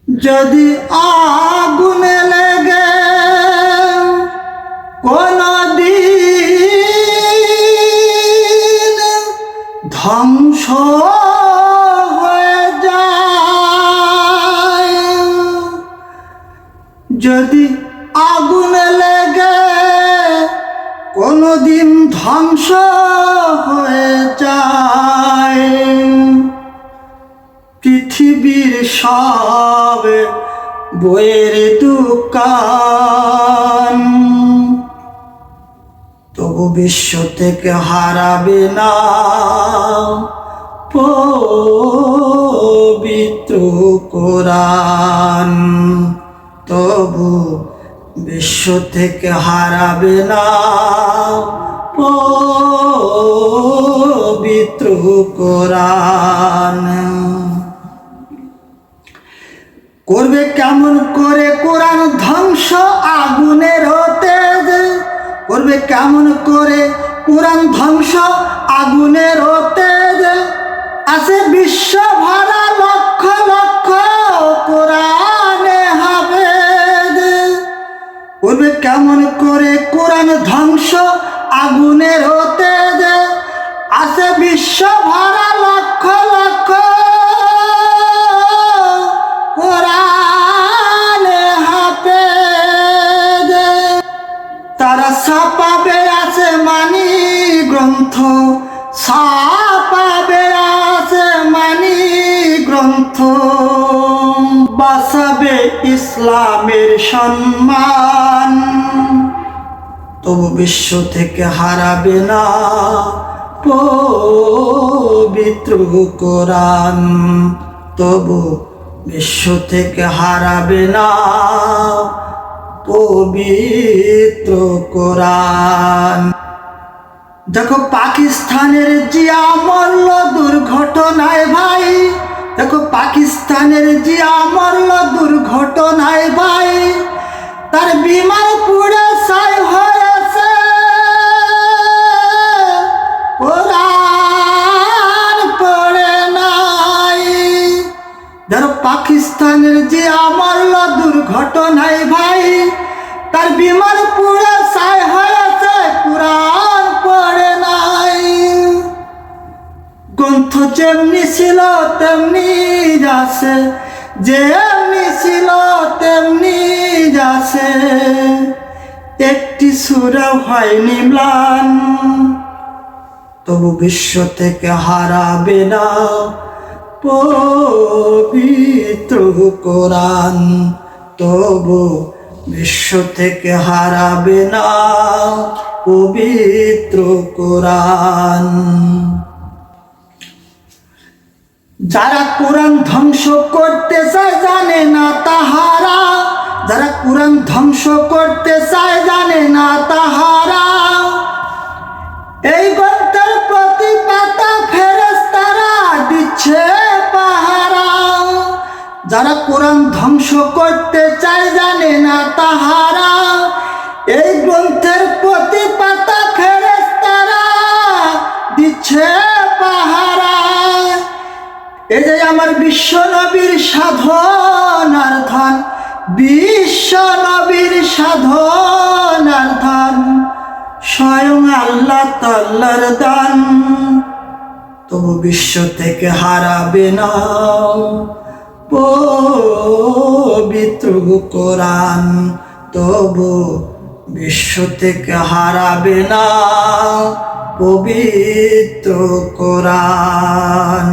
যদি আগুনে লেগে কোনদিন ধ্বংস হয়ে যায়, যদি আগুনে লেগে কোনদিন ধ্বংস হয়ে যায়, পৃথিবীর সব বইয়ের দোকান, তবু বিশ্ব থেকে হারাবে না পবিত্র কোরআন। তবু বিশ্ব থেকে হারাবে না পবিত্র কোরআন। করবে কেমন করে কোরআন ধ্বংস আগুনের তেজ, করবে কেমন করে কোরআন ধ্বংস আগুনের তেজ, আছে বিশ্ব ভরা লক্ষ লক্ষ কোরআনে হাফেজ। করবে কেমন করে কোরআন ধ্বংস আগুনের তেজ, আছে বিশ্ব ভরা লক্ষ লক্ষ কোরআনে হাফেজ। তারা ছাপাবে আছে মানি গ্রন্থ, ছাপাবে আছে মানি গ্রন্থ, বাঁচাবে ইসলামের সম্মান, তবু বিশ্ব থেকে হারাবে না পবিত্র কোরআন। তবু বিশ্ব থেকে হারাবে না পবিত্র কোরআন। দেখো পাকিস্তানের জিয়া মরল দুর্ঘটনায় ভাই, দেখো পাকিস্তানের জিয়া মরল দুর্ঘটনায় ভাই, তার বিমান পুড়ে ছাই হয়েছে কোরআন পড়ে নাই। দেখো পাকিস্তানের জিয়া মরল দুর্ঘটনায় ভাই, তার বিমান পুড়ে ছাই হয়েছে কোরআন পড়ে নাই। গ্রন্থ যেমনি ছিল তেমনি যাচ্ছে, যেমনি ছিল তেমনি যাচ্ছে, একটি সূরা হয়নি ম্লান, তবু বিশ্ব থেকে হারাবে না পবিত্র কোরআন। তবু বিশ্ব থেকে হারাবে না পবিত্র কোরআন। যারা কোরআন ধ্বংস করতে চায় জানে না তাহারা, যারা কোরআন ধ্বংস করতে চায় জানে না তাহারা, এই গ্রন্থের প্রতি পাতা ফেরেশতারা দিচ্ছে পাহারা। যারা কোরআন ধ্বংস করতে চায় জানে না তাহারা, এই গ্রন্থের প্রতি পাতা ফেরেশতারা দিচ্ছে পাহারা। এই যে আমার বিশ্ব নবীর সাধনার ধান, বিশ্ব নবীর সাধনার ধান, স্বয়ং আল্লাহ তাআলার দান, তবু বিশ্ব থেকে হারাবে না পবিত্র কোরআন। তবু বিশ্ব থেকে হারাবে না পবিত্র কোরআন।